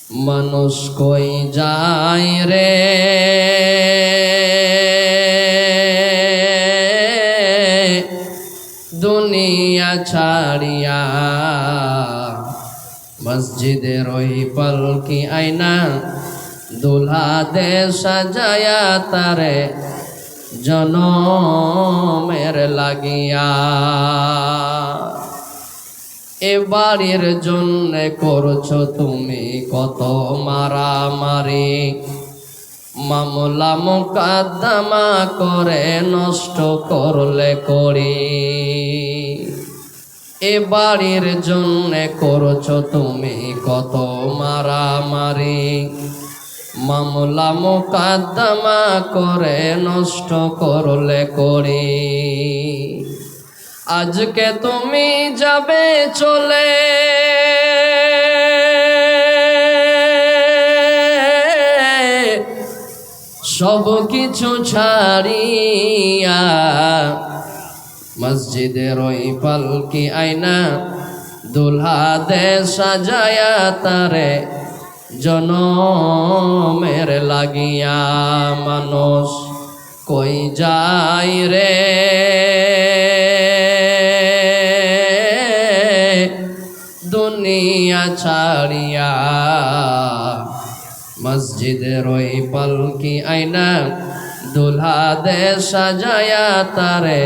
মানুষ কই যায় রে দুনিয়া ছাড়িয়া, মসজিদের ওই পালকি আয়না দুলহা দে সাজায়া তারে জনমের লাগিয়া। এ বাড়ির জন্য করছো তুমি কত মারামারি, মামলা মোকদ্দমা করে নষ্ট করলে করি। এ বাড়ির জন্য করছো তুমি কত মারামারি, মামলা মোকদ্দমা করে নষ্ট করলে করি। আজকে তুমি যাবে চলে, সব কিছু ছাড়িয়া, মসজিদের ওই পালকি আয়না দুলহা দে সাজায়া তারে জনমের লাগিয়া। মানুষ কই যায় রে দুনিয়া ছাড়িয়া, মসজিদের ওই পালকি আয়না দুলহা দে সাজায়া তারে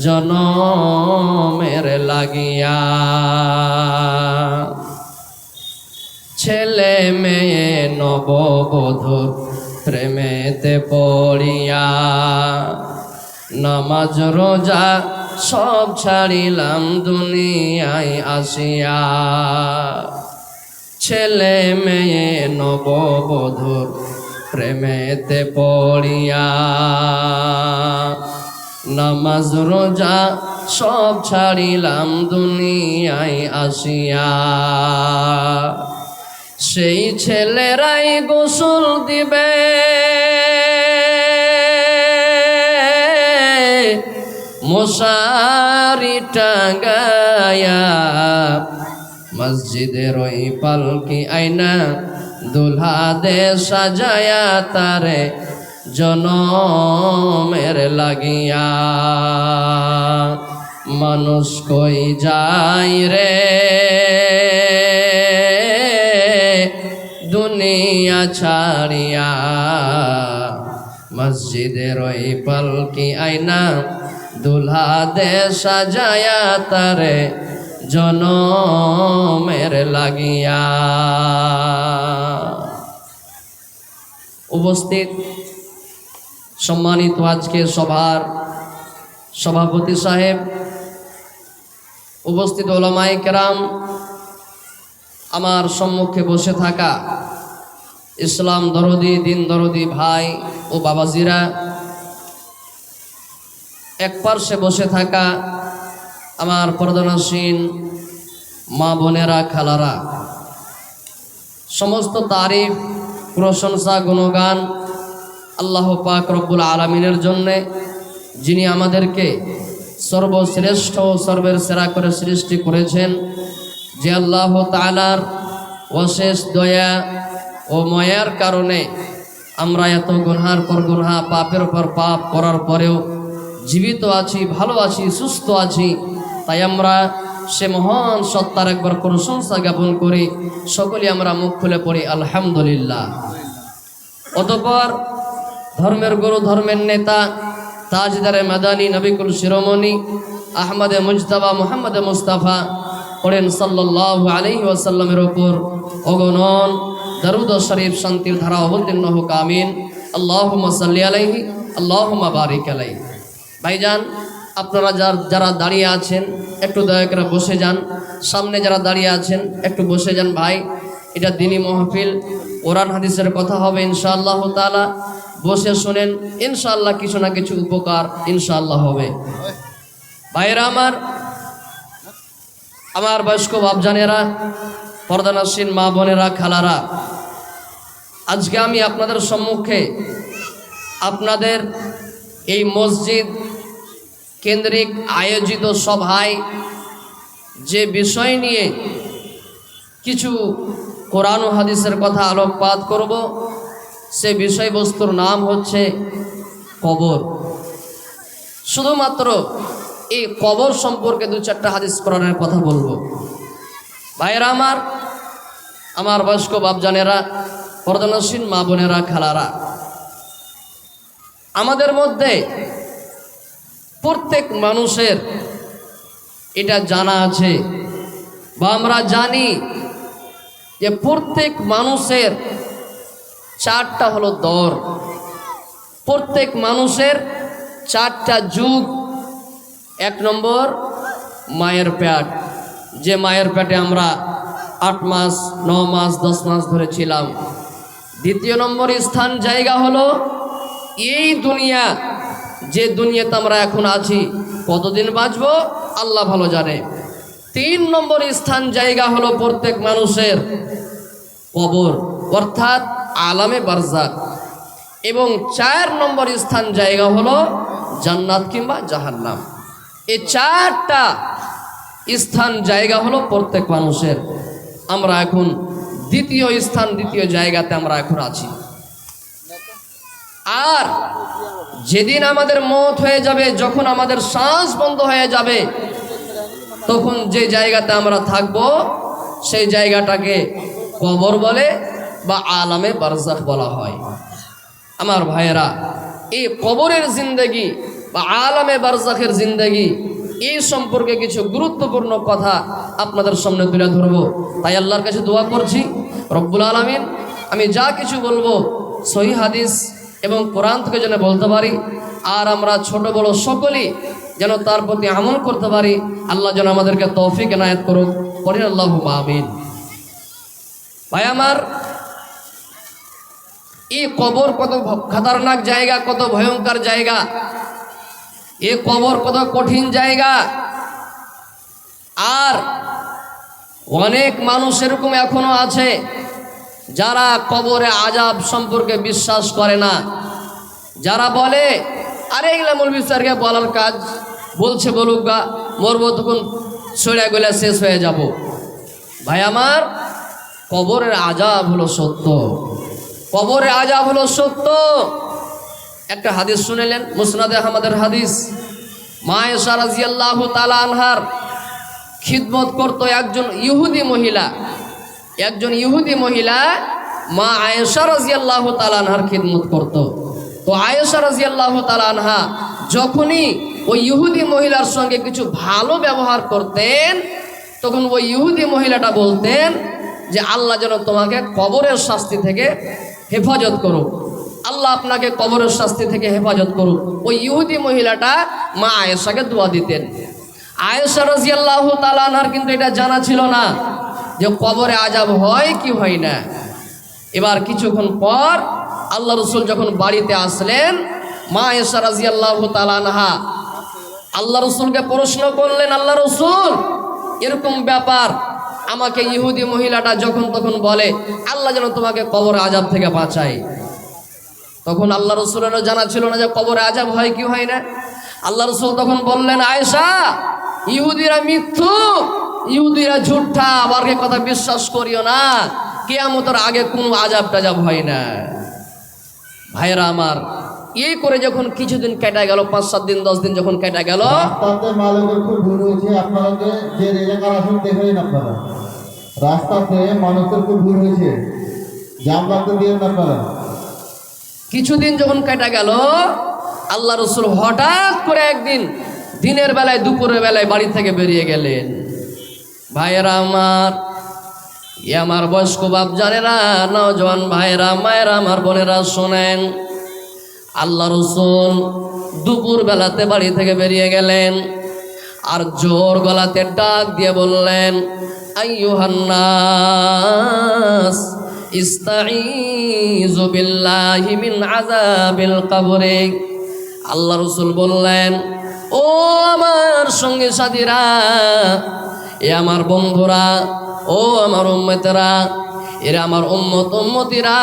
জনমের লাগিয়া। ছেলে মেয়ে নববধূর প্রেমেতে পড়িয়া, নামাজ রোজা সব ছাড়িলাম দুনিয়ায় আসিয়া। ছেলে মেয়ে নববধূর প্রেমেতে পড়িয়া, নামাজ রোজা সব ছাড়িলাম দুনিয়ায় আসিয়া। সেই ছেলেরাই গোসল দিবে, মশারি টাঙ্গায়া, মসজিদের ওই পালকি আয়না দুলহা দে সাজায়া তারে জনমের লাগিয়া। মানুষ কই যায় রে দুনিয়া ছাড়িয়া, মসজিদের ওই পালকি আয়না দুলহা দে সাজায়া তারে জনমের লাগিয়া। উপস্থিত সম্মানিত আজকে সভার সভাপতি সাহেব, উপস্থিত ওলামায়ে কেরাম, আমার সম্মুখে বসে থাকা ইসলাম দরদি দিন দরদি ভাই ও বাবাজিরা, এক পার্শ্বে বসে থাকা আমার পর্দানসীন মা বোনেরা খালারা, সমস্ত তারিফ প্রশংসা গুণগান আল্লাহ পাক রব্বুল আলামিনের জন্যে, যিনি আমাদেরকে সর্বশ্রেষ্ঠ ও সর্বের সেরা করে সৃষ্টি করেছেন। যে আল্লাহ তাআলার অশেষ দয়া ও মায়ার কারণে আমরা এত গুনহার পর গুনহা, পাপের পর পাপ করার পরেও জীবিত আছি, ভালো আছি, সুস্থ আছি। তাই আমরা সে মহান সত্তার একবার প্রশংসা জ্ঞাপন করি। সকলে আমরা মুখ খুলে পড়ি আলহামদুলিল্লাহ। অতঃপর ধর্মের গুরু, ধর্মের নেতা, তাজদারে মাদানী, নবিকুল শিরোমণি আহমদে মুজতবা মুহাম্মদ মুস্তাফা পড়েন সাল্লাল্লাহু আলাইহি ওয়াসাল্লামের উপর অগণন দরুদ ও শরীফ শান্তির ধারা অবতীর্ণ হোক, আমিন। আল্লাহুম্মা সাল্লি আলাইহি, আল্লাহুম্মা বারিক আলাইহি। ভাইজান, আপনারা যারা দাঁড়িয়ে আছেন একটু দয়া করে বসে যান। সামনে যারা দাঁড়িয়ে আছেন একটু বসে যান ভাই। এটা দ্বীনি মাহফিল, কোরআন হাদিসের কথা হবে ইনশাআল্লাহ তাআলা। বসে শুনেন, ইনশাআল্লাহ কিছু না কিছু উপকার ইনশাআল্লাহ হবে। ভাইরা আমার বয়স্ক বাপজানেরা, পর্দানসীন মা বোনেরা, খালারা, আজকে আমি আপনাদের সম্মুখে আপনাদের এই মসজিদ কেন্দ্রিক আয়োজিত সভায় যে বিষয় নিয়ে কিছু কোরআন ও হাদিসের কথা আলোকপাত করব। সে বিষয়বস্তুর নাম হচ্ছে কবর। শুধুমাত্র এই কবর সম্পর্কে দু চারটা হাদিস কোরআনের কথা বলবো। ভাইয়েরা আমার বয়স্ক বাপজানেরা, পর্দানসীন মা বোনেরা, খালারা, আমাদের মধ্যে প্রত্যেক মানুষের এটা জানা আছে বা আমরা জানি যে প্রত্যেক মানুষের চারটা হলো দর, প্রত্যেক মানুষের চারটা যুগ। 1 নম্বর মায়ের পেট, যে মায়ের পেটে আমরা 8 মাস 9 মাস 10 মাস ধরে ছিলাম। 2 নম্বর স্থান জায়গা হলো এই দুনিয়া, যে দুনিয়াতে আমরা এখন আছি, কতদিন বাঁচবো আল্লাহ ভালো জানে। 3 নম্বর স্থান জায়গা হলো প্রত্যেক মানুষের কবর, অর্থাৎ আলামে বারজাখ। এবং 4 নম্বর স্থান জায়গা হলো জান্নাত কিংবা জাহান্নাম। এই 4টা স্থান জায়গা হলো প্রত্যেক মানুষের। আমরা এখন দ্বিতীয় স্থান, দ্বিতীয় জায়গাতে আমরা এখন আছি। আর যেদিন আমাদের মওত হয়ে যাবে, যখন আমাদের শ্বাস বন্ধ হয়ে যাবে, তখন যে জায়গাতে আমরা থাকব সেই জায়গাটাকে কবর বলে বা আলামে বারজাখ বলা হয়। আমার ভাইয়েরা, এই কবরের জিন্দেগি বা আলামে বারজাখের জিন্দেগি, এই সম্পর্কে কিছু গুরুত্বপূর্ণ কথা আপনাদের সামনে তুলে ধরবো। তাই আল্লাহর কাছে দোয়া করছি, রব্বুল আলামিন আমি যা কিছু বলবো সহিহ হাদিস এবং কোরআন থেকে যেন বলতে পারি, আর আমরা ছোট বড় সকলেই যেন তার প্রতি আমল করতে পারি। আল্লাহ যেন আমাদেরকে তৌফিক এনায়েত করুক, পড়ি আল্লাহুম্মা আমিন। ভাই আমার, এই কবর কত খতরনাক জায়গা, কত ভয়ঙ্কর জায়গা, এ কবর কত কঠিন জায়গা। আর অনেক মানুষ এরকম এখনো আছে যারা কবরে আযাব সম্পর্কে বিশ্বাস করে না, যারা বলে আরে এগুলা মৌলভী স্যারকে বলার কাজ, বলছে বলুক গা, মরবো তখন ছড়ে গেলে শেষ হয়ে যাব। ভাই আমার, কবরের আযাব হলো সত্য, কবরের আযাব হলো সত্য। একটা হাদিস শুনেলেন, মুসনাদে আহমদের হাদিস। মা আয়েশা রাদিয়াল্লাহু তাআলা আনহার খিদমত করত একজন ইহুদি মহিলা, একজন ইহুদি মহিলা মা আয়েশা রাদিয়াল্লাহু তাআলা আনহার খিদমত করত। তো আয়েশা রাদিয়াল্লাহু তাআলা আনহা যখনই ওই ইহুদি মহিলার সঙ্গে কিছু ভালো ব্যবহার করতেন, তখন ওই ইহুদি মহিলাটা বলতেন যে আল্লাহ যেন তোমাকে কবরের শাস্তি থেকে হেফাজত করুক, আল্লাহ আপনাকে কবরের শাস্তি থেকে হেফাজত করুক। ওই ইহুদি মহিলাটা মা আয়েশাকে দোয়া দিতেন। আয়েশা রাদিয়াল্লাহু তাআলা আনহার কিন্তু এটা জানা ছিল না যে কবরে আযাব হয় কি হয় না। এবার কিছুক্ষণ পর আল্লাহ রসুল যখন বাড়িতে আসলেন, মা আয়েশা রাদিয়াল্লাহু তাআলা আনহা আল্লাহ রসুলকে প্রশ্ন করলেন, আল্লাহ রসুল এরকম ব্যাপার, আমাকে ইহুদি মহিলাটা যখন তখন বলে আল্লাহ যেন তোমাকে কবরে আযাব থেকে বাঁচায়। তখন আল্লাহ রসুলেরও জানা ছিল না যে কবরে আযাব হয় কি হয় না। আল্লাহ রসুল তখন বললেন, আয়েশা ইহুদিরা মিথ্যু, ইহুদিরা ঝুঠা, আবারকে কথা বিশ্বাস করিও না, কিয়ামতের আগে কোনো আযাব টাজাব হয় না। ভাইরা আমার, এই করে যখন কিছুদিন কেটে গেল, 5-7 দিন 10 দিন যখন কেটে গেল, রাস্তাতে মালিকের খুব ভিড় হয়েছে। আপনারা যে এলাকার আসুন দেখেন, আপনারা রাস্তাতে মানুষের খুব ভিড় হয়েছে, জাম লাগতে দিয়েন আপনারা। কিছুদিন যখন কেটে গেল, আল্লাহ রসুল হঠাৎ করে একদিন দিনের বেলায়, দুপুরের বেলায় বাড়ি থেকে বেরিয়ে গেলেন। ভাইয়েরা আমার, আমার বয়স্ক বাপ জানেরা, নওজওয়ান ভাইয়েরা, মায়েরা, আমার বোনেরা শোনেন, আল্লাহ রসুল দুপুর বেলাতে বাড়ি থেকে বেরিয়ে গেলেন, আর জোর গলাতে ডাক দিয়ে বললেন, আইয়ুহান নাস ইস্তাঈযু বিল্লাহি মিন আযাবিল কবরে। আল্লাহ রসুল বললেন, ও আমার সঙ্গী সাথীরা, এ আমার বন্ধুরা, ও আমার উম্মতেরা, এরা আমার উম্মত উম্মতিরা,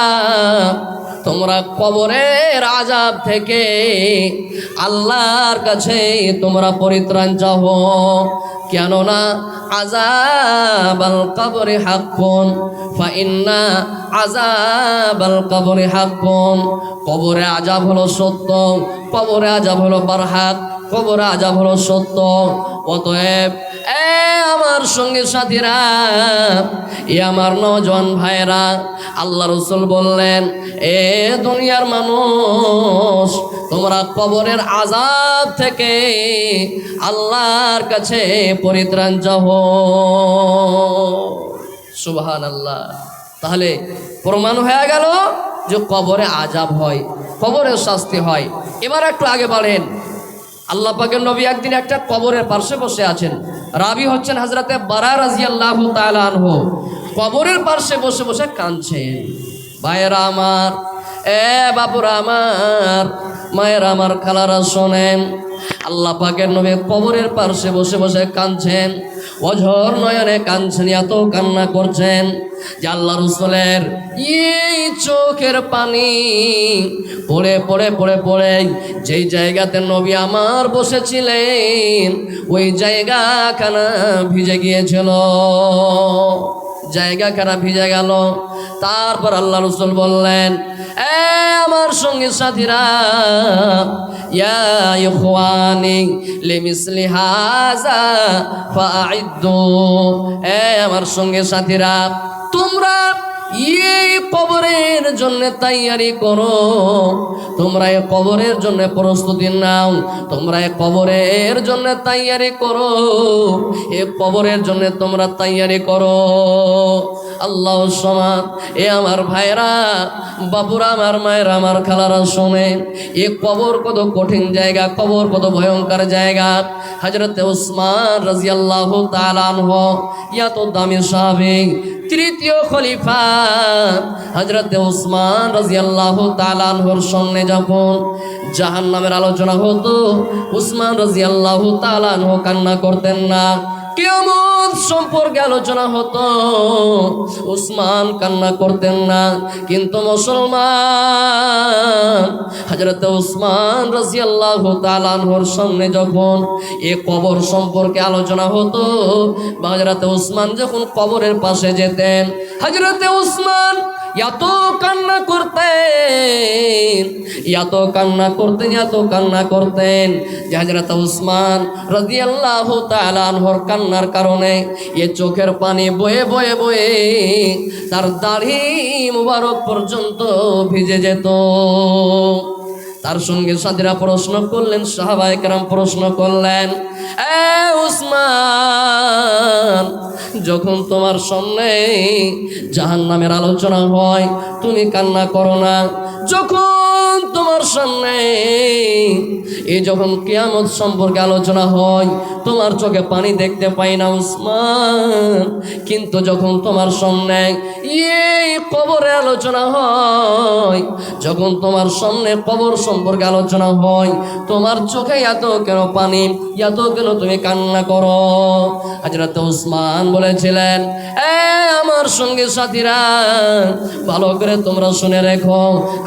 ও তোমরা কবরের আযাব থেকে আল্লাহর কাছে তোমরা পরিত্রাণ চাও, কেননা আযাবাল কবরি হাক্কুন ফাইন্না আযাবাল কবরি হাক্কুন। কবরে আযাব হলো সত্য, কবরে আযাব হলো বারহাক, কবরে আযাব হলো সত্য। অতএব আমার সঙ্গে সাথীরা, আমার নওজোয়ান ভাইরা, আল্লাহ রাসূল বললেন, এ দুনিয়ার মানুষ, তোমরা কবরের আযাব থেকে আল্লাহর কাছে পরিত্রাণ চাও। সুবহানাল্লাহ। তাহলে প্রমাণ হয়ে গেল যে কবরে আযাব হয়, কবরের শাস্তি হয়। এবার একটু আগে বাড়েন। আল্লাহ পাকের নবী একদিন একটা কবরের পাশে বসে আছেন। রাবি হচ্ছেন হযরতে বারা রাদিয়াল্লাহু তাআলা আনহু। কবরের পাশে বসে বসে কাঁদছেন। ভাইয়েরা আমার, বাপুরা আমার, মায়েরা আমার, খালারা শোনেন, আল্লাহ পাকের নবী কবরের পাশে বসে বসে কাঁদছেন, অঝর নয়নে কাঁদছেন, এত কান্না করছেন যে আল্লাহ রাসূলের এই চোখের পানি পড়ে পড়ে পড়ে পড়ে যেই জায়গাতে নবী আমার বসেছিলেন ওই জায়গাখানা ভিজে গিয়েছিল, জায়গাখানা ভিজে গেল। তারপর আল্লাহ রাসূল বললেন, আমার সঙ্গে সাথীরা, ইয়া ইখওয়ানি লিমিসলি হাযা ফাআইদ্দু, আমার সঙ্গে সাথীরা, তোমরা এই কবরের জন্য তৈয়ারি করো, তোমরা এই কবরের জন্য প্রস্তুতি নাও, তোমরা এই কবরের জন্য তৈয়ারি করো, এই কবরের জন্য তোমরা তৈয়ারি করো। আল্লাহ সমাদ। আমার ভাইরা, বাপুরা আমার, মায়েরা আমার, খালারা শোনেন, এ কবর কত কঠিন জায়গা, কবর কত ভয়ঙ্কর জায়গা। হযরতে উসমান রাদিয়াল্লাহু তাআলা আনহু, এত দামি সাহাবী, তৃতীয় খলিফা হযরতে উসমান রাদিয়াল্লাহু তাআলা আনহুর সামনে যখন জাহান্নামের আলোচনা হতো, উসমান রাদিয়াল্লাহু তাআলা আনহু কান্না করতেন না। কিয়ামত সম্পর্কে আলোচনা হতো, উসমান কান্না করতেন না। কিন্তু মুসলমান হযরত উসমান রাদিয়াল্লাহু তাআলা আনহুর সামনে যখন এই কবর সম্পর্কে আলোচনা হতো, হযরত উসমান যখন কবরের পাশে যেতেন, হযরত উসমান এত কান্না করতেন, এত কান্না করতেন, এত কান্না করতেন যে হযরত উসমান রাদিয়াল্লাহু তাআলা আনহুর কান্নার কারণে এ চোখের পানি বয়ে বয়ে বয়ে তার দাড়ি মুবারক পর্যন্ত ভিজে যেত। তার সঙ্গে সাথীরা প্রশ্ন করলেন, সাহাবায়ে কেরাম প্রশ্ন করলেন, উসমান, যখন তোমার সামনে জাহান্নামের আলোচনা হয় তুমি কান্না করো না, যখন তোমার সামনে যখন কিয়ামত সম্পর্কে আলোচনা হয় তোমার চোখে পানি দেখতে পাই না উসমান, কিন্তু যখন তোমার সামনে এই কবরের আলোচনা হয়, যখন তোমার সামনে কবর সম্পর্কে আলোচনা হয়, তোমার চোখে এত কেন পানি, এত কেন তুমি কান্না করো? হযরত উসমান বলেছিলেন, আমার সঙ্গে সাথীরা, ভালো করে তোমরা শুনে রেখো,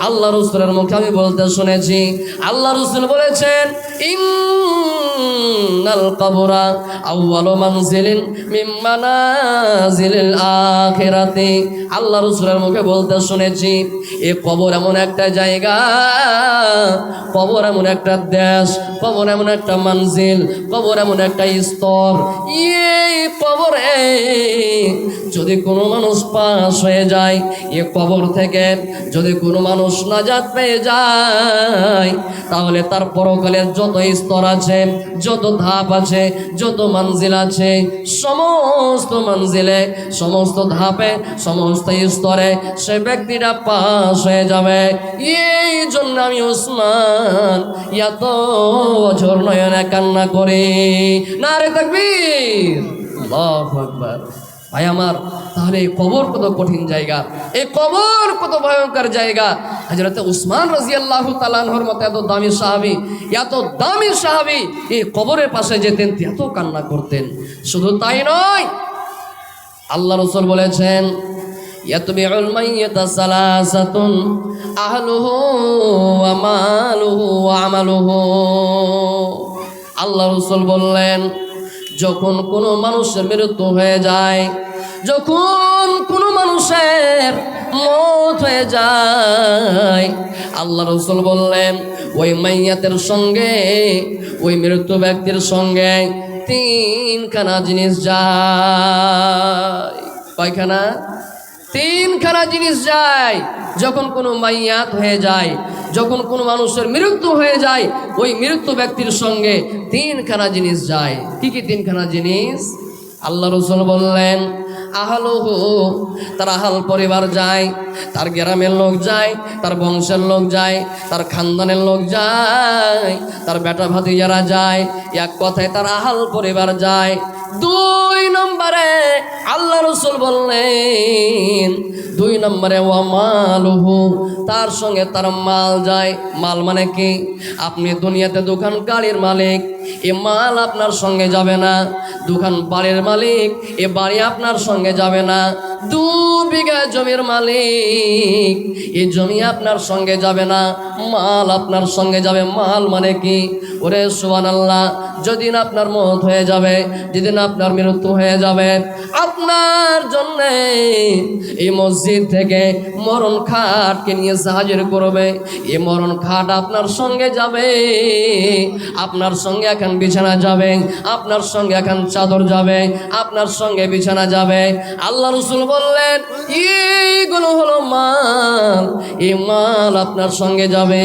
আল্লাহ রাসূলের মুখে আমি বলতে শুনেছি, আল্লাহ রাসূল বলেছেন, ইন্নাল কবরা আউয়ালু মানজিলিন মিন মানাজিলিল আখিরাতি। আল্লাহ রাসূলের মুখে বলতে শুনেছি, এ কবর এমন একটা জায়গা, কবর এমন একটা দেশ, কবর এমন একটা মানজিল, কবর এমন একটা স্তর। এই কবরে যদি কোনো মানুষ পাস হয়ে যায়, এ কবর থেকে যদি কোনো মানুষ নাজাত পেয়ে যায়, তাহলে তার পরকালের যত স্তর আছে, যত ধাপ আছে, যত মানজিল আছে, সমস্ত মানজিলে, সমস্ত ধাপে, সমস্ত স্তরে সে ব্যক্তিটা পাস হয়ে যাবে। এই জন্য আমি উসমান এত বছর নয়নে কান্না করি। নারে তাকবীর, আল্লাহু আকবার। ভাই আমার, তাহলে এই কবর কত কঠিন জায়গা, এই কবর কত ভয়ঙ্কর জায়গা। হযরত উসমান রাদিয়াল্লাহু তাআলা আনহুর মতো এত দামি সাহাবী, এত দামি সাহাবী এই কবরের পাশে যেতেন, এত কান্না করতেন। শুধু তাই নয়, আল্লাহ রাসূল বলেছেন, ইয়াতবিউল মাইয়াতা সালাসাতুন আহলুহু ওয়া মালুহু ওয়া আমালুহু। আল্লাহ রাসূল বললেন, যখন কোনো মানুষের মৃত্যু হয়ে যায়, যখন কোনো মানুষের মত হয়ে যায়, আল্লাহ রাসূল বললেন ওই মাইয়াতের সঙ্গে, ওই মৃত ব্যক্তির সঙ্গে তিনখানা জিনিস যায়। কয়খানা? তিনখানা জিনিস যায়। যখন কোনো মাইয়াত হয়ে যায়, যখন কোনো মানুষের মৃত্যু হয়ে যায়, ওই মৃত্যু ব্যক্তির সঙ্গে তিনখানা জিনিস যায়। কি কি তিনখানা জিনিস? আল্লাহ রাসূল বললেন, আহলুহু, তার আহাল পরিবার যায়, তার গ্রামের লোক যায়, তার বংশের লোক যায়, তার খানদানের লোক যায়, তার বেটা ভাতিজারা যায়, এক কথায় তার আহাল পরিবার যায়। দুই নম্বরে আল্লাহ রাসূল বললেন, দুই নম্বরে ওয়া মালুহু, তার সঙ্গে তার মাল যায়। মাল মানে কি? আপনি দুনিয়াতে দোকান গাড়ির মালিক, এ মাল আপনার সঙ্গে যাবে না। দোকান বাড়ির মালিক, এ বাড়ি আপনার সঙ্গে যাবে না। 2 বিঘা জমির মালিক, এই জমি আপনার সঙ্গে যাবে না। মাল আপনার সঙ্গে যাবে। মাল মানে কি? ওরে সুবহানাল্লাহ, যেদিন আপনার মওত হয়ে যাবে, যেদিন আপনার মৃত্যু হয়ে যাবে, আপনার জন্য এই মসজিদ থেকে মরণ খাটকে নিয়ে হাজির করবে। এই মরণ খাট আপনার সঙ্গে যাবে, আপনার সঙ্গে এখন বিছানা যাবে, আপনার সঙ্গে এখন চাদর যাবে, আপনার সঙ্গে বিছানা যাবে। আল্লাহ রাসূল বললেন, এইগুলো হলো মাল, এই মাল আপনার সঙ্গে যাবে।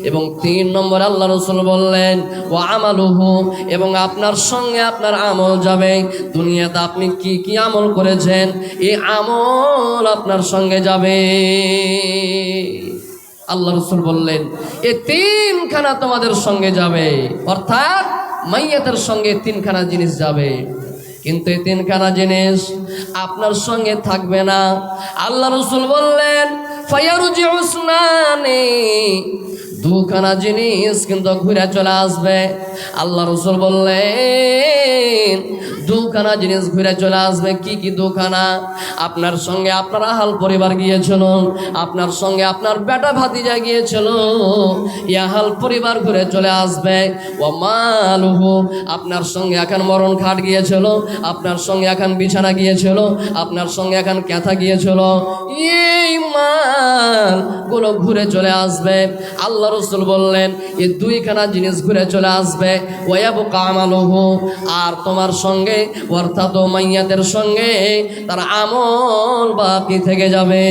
এবং 3 নম্বর আল্লাহ রাসূল বললেন, ওয়া আমালুহু, এবং আপনার সঙ্গে আপনার আমল যাবে। দুনিয়াতে আপনি কি কি আমল করেছেন, এই আমল আপনার সঙ্গে যাবে। আল্লাহ রাসূল বললেন, এই তিনখানা তোমাদের সঙ্গে যাবে। অর্থাৎ মাইয়াতের সঙ্গে তিনখানা জিনিস যাবে, কিন্তু এই তিনখানা জিনিস আপনার সঙ্গে থাকবে না। আল্লাহ রাসূল বললেন, ফায়ারজিউ উসনানি, দুখানা জিনিস কিন্তু ঘুরে চলে আসবে। আল্লাহ রাসূল বললেন, দুখানা জিনিস ঘুরে চলে আসবে। কি কি দুখানা? আপনার সঙ্গে আপনার আহাল পরিবার গিয়েছিল, আপনার সঙ্গে আপনার বেটা ভাতিজা গিয়েছিল, এই আহাল পরিবার ঘুরে চলে আসবে। ও মালুহু, আপনার সঙ্গে এখন মরণ খাট গিয়েছিল, আপনার সঙ্গে এখন বিছানা গিয়েছিল, আপনার সঙ্গে এখন ক্যাথা গিয়েছিল, এই মাল গুলো ঘুরে চলে আসবে। আল্লাহ রাসূল বললেন, এই দুইখানা জিনিস ঘুরে চলে আসবে। ওয়ায়াবকা আমালুহু, আর তোমার সঙ্গে অর্থাৎ মাইয়াতের সঙ্গে তার আমল বাকি থেকে যাবে।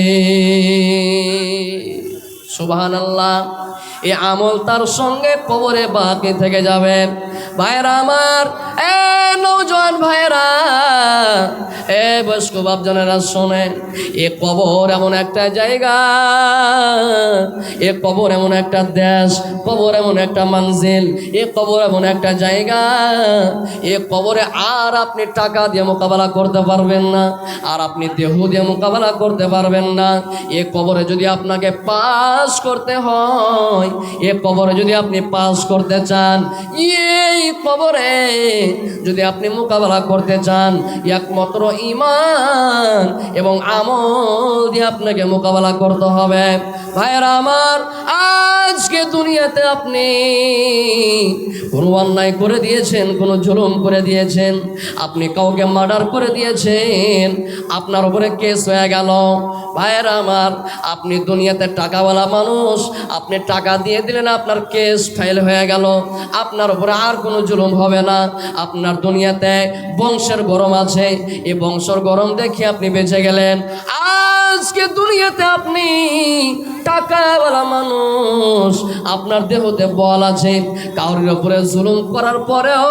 সুবহানাল্লাহ, এই আমল তার সঙ্গে কবরে বাকি থেকে যাবে। ভাইরা আমার, এ নওজোয়ান ভাইরা, এ বয়স্ক বাপজানেরা শোনেন, এ কবর এমন একটা জায়গা, এ কবর এমন একটা দেশ, কবর এমন একটা মানজিল, এ কবর এমন একটা জায়গা, এ কবরে আর আপনি টাকা দিয়ে মোকাবেলা করতে পারবেন না, আর আপনি দেহ দিয়ে মোকাবেলা করতে পারবেন না। এ কবরে যদি আপনাকে পাস করতে হয়, এ কবরে যদি আপনি পাস করতে চান, এই কবরে যদি আপনি মোকাবেলা করতে চান, একমাত্র ঈমান এবং আমল দিয়ে আপনাকে মোকাবেলা করতে হবে। ভাইরা আমার, আজকে দুনিয়াতে আপনি কোনো অন্যায় করে দিয়েছেন, কোনো জুলুম করে দিয়েছেন, আপনি কাউকে মার্ডার করে দিয়েছেন, আপনার উপরে কেস হয়ে গেল। ভাইরা আমার, আপনি দুনিয়াতে টাকাওয়ালা মানুষ, আপনি টাকা দিয়ে দিলেন, আপনার কেস ফাইল হয়ে গেল, আপনার উপরে আর কোনো জুলুম হবে না। আপনার দুনিয়াতে বংশের গরম আছে, এই বংশের গরম দেখে আপনি বেঁচে গেলেন। আজকে দুনিয়াতে আপনি টাকাওয়ালা মানুষ, আপনার দেহতে বল আছে, কাউরির উপরে জুলুম করার পরেও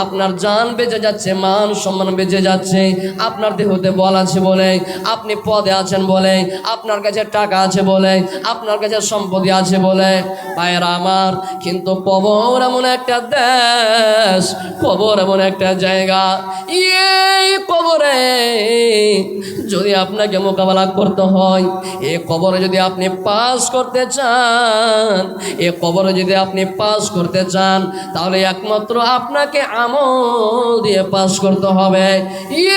আপনার জান বেঁচে যাচ্ছে, মান সম্মান বেঁচে যাচ্ছে। আপনার দেহতে বল আছে বলে, আপনি পদে আছেন বলে, আপনার কাছে টাকা আছে বলে, আপনার কাছে সম্পত্তি আছে বলে। ভাইয়েরা আমার, কিন্তু কবর এমন একটা দেশ, কবর এমন একটা জায়গা, এই কবরে যদি আপনাকে মোকাবেলা করতে হয়, এ কবরে যদি আপনি পাস করতে চান, এ কবরে যদি আপনি পাস করতে চান, তাহলে একমাত্র আপনাকে আমল দিয়ে পাস করতে হবে।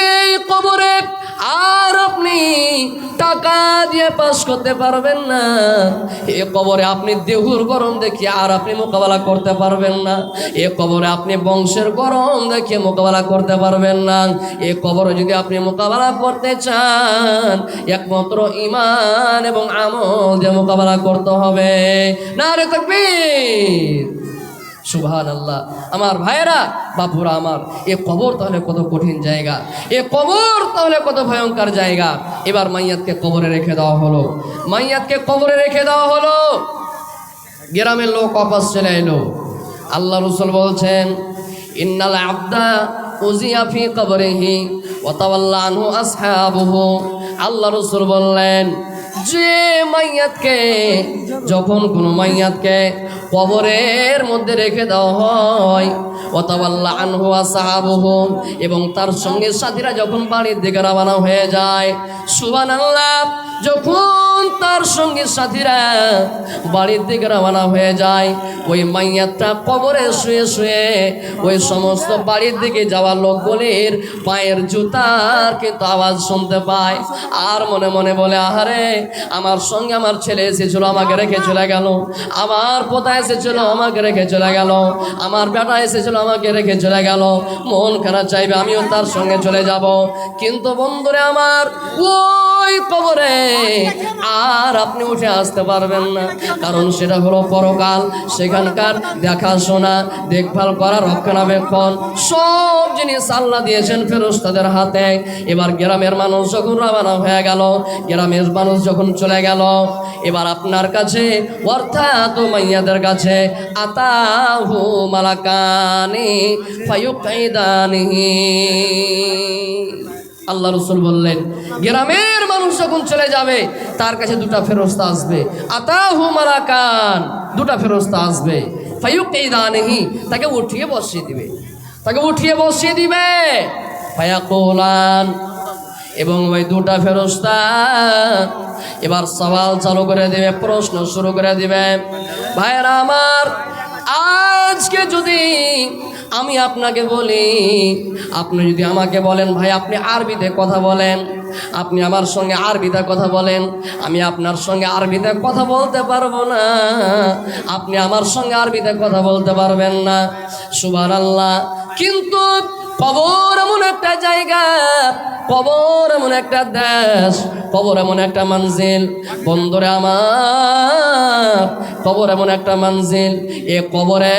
এই কবরে আর আপনি টাকা দিয়ে পাস করতে পারবেন না। এ কবরে আপনি দেহুর গরম দেখে আর আপনি মোকাবেলা করতে পারবেন না। এ কবরে আপনি বংশের গরম দেখে মোকাবেলা করতে পারবেন না। এ কবরে যদি আপনি মোকাবেলা করতে চান, একমাত্র ঈমান এবং আমল দিয়ে মোকাবেলা করতে হবে। নারে তাকবীর, সুবহানাল্লাহ। আমার ভাইরা, বাপুরা আমার, এ কবর তাহলে কত কঠিন জায়গা, এ কবর তাহলে কত ভয়ঙ্কর জায়গা। এবার মাইয়াতকে কবরে রেখে দেওয়া হলো, মাইয়াতকে কবরে রেখে দেওয়া হলো। গ্রামের লোক অপাস চলে এলো। আল্লাহ রাসূল বলছেন, ইন্নাল আবদা উজিয়া ফি কবরিহি ওয়া তাওয়াল্লা আনহু আসহাবুহু। আল্লাহ রাসূল বললেন, যে মাইয়াতকে, যখন কোনো মাইয়াতকে কবরের মধ্যে রেখে দেওয়া হয়, ওয়াতাওয়াল্লা আনহু আসহাবুহু, এবং তার সঙ্গে সাথীরা যখন বাড়ির দিকে রওনা হয়ে যায়, সুবহানাল্লাহ, যখন তার সঙ্গে সাথীরা বাড়ির দিকে রওনা হয়ে যায়, ওই মাইয়াতটা কবরে শুয়ে শুয়ে ওই সমস্ত বাড়ির দিকে যাওয়া লোকগুলির পায়ের জুতার কিন্তু আওয়াজ শুনতে পায়। আর মনে মনে বলে, আহারে, আমার সঙ্গে আমার ছেলে এসেছিল, আমাকে রেখে চলে গেল, আমার পোতা এসেছিল, আমাকে রেখে চলে গেল, আমার বেটা এসেছিল, আমাকে রেখে চলে গেল। মন খারাপ চাইবে আমিও তার সঙ্গে চলে যাব। কিন্তু বন্ধুরে আমার, ওই কবরে আর আপনি উঠে আসতে পারবেন না, কারণ সেটা হলো পরকাল। সেখানকার দেখাশোনা, দেখভাল করা, রক্ষণাবেক্ষণ সব জিনিস আল্লাহ দিয়েছেন ফেরেশতাদের হাতে। এবার গ্রামের মানুষ যখন রওনা হয়ে গেল, গ্রামের মানুষ যখন চলে গেল, এবার আপনার কাছে অর্থাৎ মাইয়াদের কাছে আতাহু মালাকানি ফায়ুকাইদানিহি। আল্লাহ রাসূল বললেন, গ্রামের মানুষ যখন চলে যাবে তার কাছে দুটা ফেরেশতা আসবে। আতাহু মালাকান, দুটা ফেরেশতা আসবে। ফায়ুকাইদানিহি, তাকে উঠিয়ে বসিয়ে দিবে, তাকে উঠিয়ে বসিয়ে দিবে। ফায়াকুলান, এবং ওই দুটা ফেরেশতা এবার সওয়াল চালু করে দিবে, প্রশ্ন শুরু করে দিবে। ভাইরা আমার, আজকে যদি আমি আপনাকে বলি, আপনি যদি আমাকে বলেন, ভাই আপনি আরবিতে কথা বলেন, আপনি আমার সঙ্গে আরবিতে কথা বলেন, আমি আপনার সঙ্গে আরবিতে কথা বলতে পারবো না, আপনি আমার সঙ্গে আরবিতে কথা বলতে পারবেন না। সুবহানাল্লাহ। কিন্তু কবর এমন একটা জায়গা, কবর এমন একটা দেশ, কবর এমন একটা মঞ্জিল। বন্ধুরে আমার, কবর এমন একটা মঞ্জিল, এ কবরে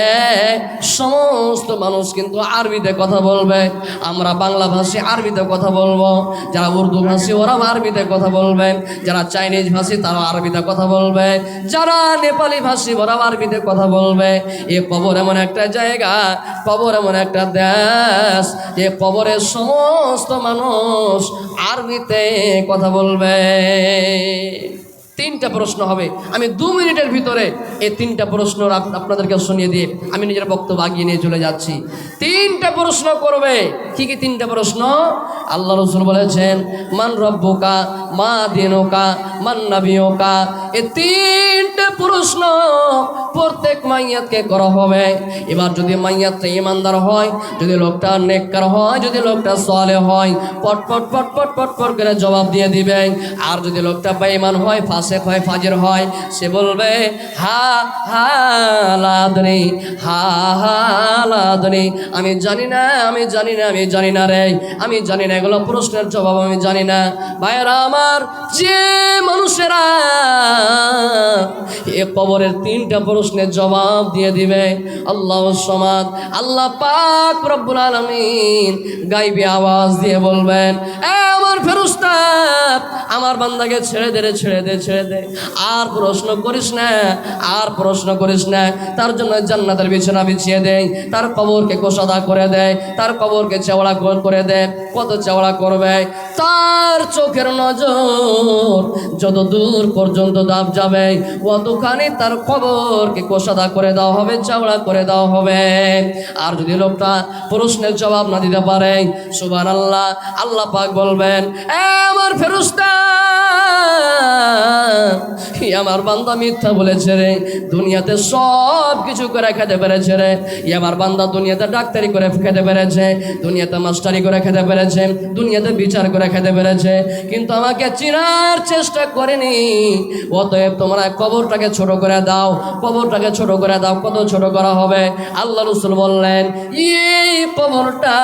সমস্ত মানুষ কিন্তু আরবিতে কথা বলবে। আমরা বাংলা ভাষী আরবিতে কথা বলবো, যারা উর্দু ভাষী ওরাও আরবিতে কথা বলবে, যারা চাইনিজ ভাষী তারাও আরবিতে কথা বলবে, যারা নেপালি ভাষী ওরাও আরবিতে কথা বলবে। এ কবর এমন একটা জায়গা, কবর এমন একটা দেশ, যে কবরের সমস্ত মানুষ আরবিতে কথা বলবে। তিনটা প্রশ্ন হবে, আমি 2 মিনিটের ভিতরে এই তিনটা প্রশ্ন আপনাদেরকে শুনিয়ে দিয়ে আমি নিজের বক্তব্য আগিয়ে নিয়ে চলে যাচ্ছি। তিনটা প্রশ্ন করবে। কি কি তিনটা প্রশ্ন? আল্লাহ রাসূল বলেছেন, মান রব্বুকা, মা দিনুকা, মান নাবিয়ুকা। এই তিনটা প্রশ্ন প্রত্যেক মাইয়াতকে করা হবে। এবার যদি মাইয়াতটা ঈমানদার হয়, যদি লোকটা নেককার হয়, যদি লোকটা সালেহ হয়, পট পট পট পট পট পট করে জবাব দিয়ে দিবে। আর যদি লোকটা বেঈমান হয়, ফাসিক হয়, ফাজির হয়, সে বলবে হা হা লাদনি, হা হা লাদনি, আমি জানি না, আমি জানি না, আমি জানি না রে, আমি জানি না, এগুলো প্রশ্নের জবাব আমি জানি না। ভাইরা আমার, যে মানুষেরা এ কবরের তিনটা প্রশ্নের জবাব দিয়ে দিবে, আল্লাহ সমাদ, আল্লাহ পাক রব্বুল আলামিন গায়বী আওয়াজ দিয়ে বলবেন, এ আমার ফেরেশতা, আমার বান্দাকে ছেড়ে দে রে, ছেড়ে দে, ছেড়ে দে, আর প্রশ্ন করিস না, আর প্রশ্ন করিস না। তার জন্য জান্নাতের বিছানা বিছিয়ে দেয়, তার কবরকে কোষাদা করে দেয়, তার কবরকে চওড়া করে দেয়। কত চওড়া করবে? তার চোখের নজর যত দূর পর্যন্ত দাব যাবে, অতখানি তার কবরকে কোষাদা করে দেওয়া হবে, চওড়া করে দেওয়া হবে। আর যদি লোকটা প্রশ্নের জবাব না দিতে পারে, সুবহানাল্লাহ, আল্লাহ পাক বলবেন, এ আমার ফেরেশতা, আমার বান্দা মিথ্যা বলেছে রে, দুনিয়াতে সব কিছু করে খেতে পেরেছে রে, আমার বান্দা দুনিয়াতে ডাক্তারি করে খেতে পেরেছে, দুনিয়াতে মাস্টারি করে খেতে পেরেছে, দুনিয়াতে বিচার করে খেতে পেরেছে, কিন্তু আমাকে চিনার চেষ্টা করেনি। অতএব তোমরা কবরটাকে ছোট করে দাও, কবরটাকে ছোট করে দাও। কত ছোট করা হবে? আল্লাহ রাসূল বললেন এই কবরটা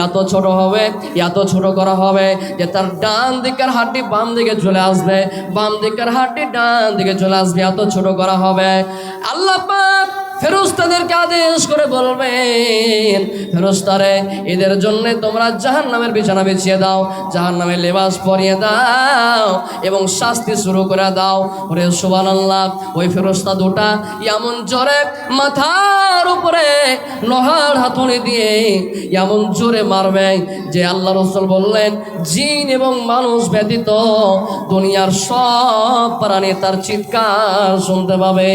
এত ছোট হবে, এত ছোট করা হবে যে তার ডান দিকের হাড্ডি বাম দিকে চলে আসবে, বাম দিকের হাড্ডি ডান দিকে চলে আসবে, এত ছোট করা হবে। আল্লাহ পাক ফেরেশতাদেরকে আদেশ করে বলবেন, ফেরেশতারে এদের জন্য তোমরা জাহান্নামের বিছানা বিছিয়ে দাও, জাহান্নামের লেবাস পরিয়ে দাও এবং শাস্তি শুরু করে দাও। ওরে সুবহানাল্লাহ, ওই ফেরেশতা দুটা এমন জোরে মাথার উপরে লোহার হাতুড়ি দিয়ে এমন জোরে মারবে যে আল্লাহ রাসূল বললেন জিন এবং মানুষ ব্যতীত দুনিয়ার সব প্রাণী তার চিৎকার শুনতে পাবে।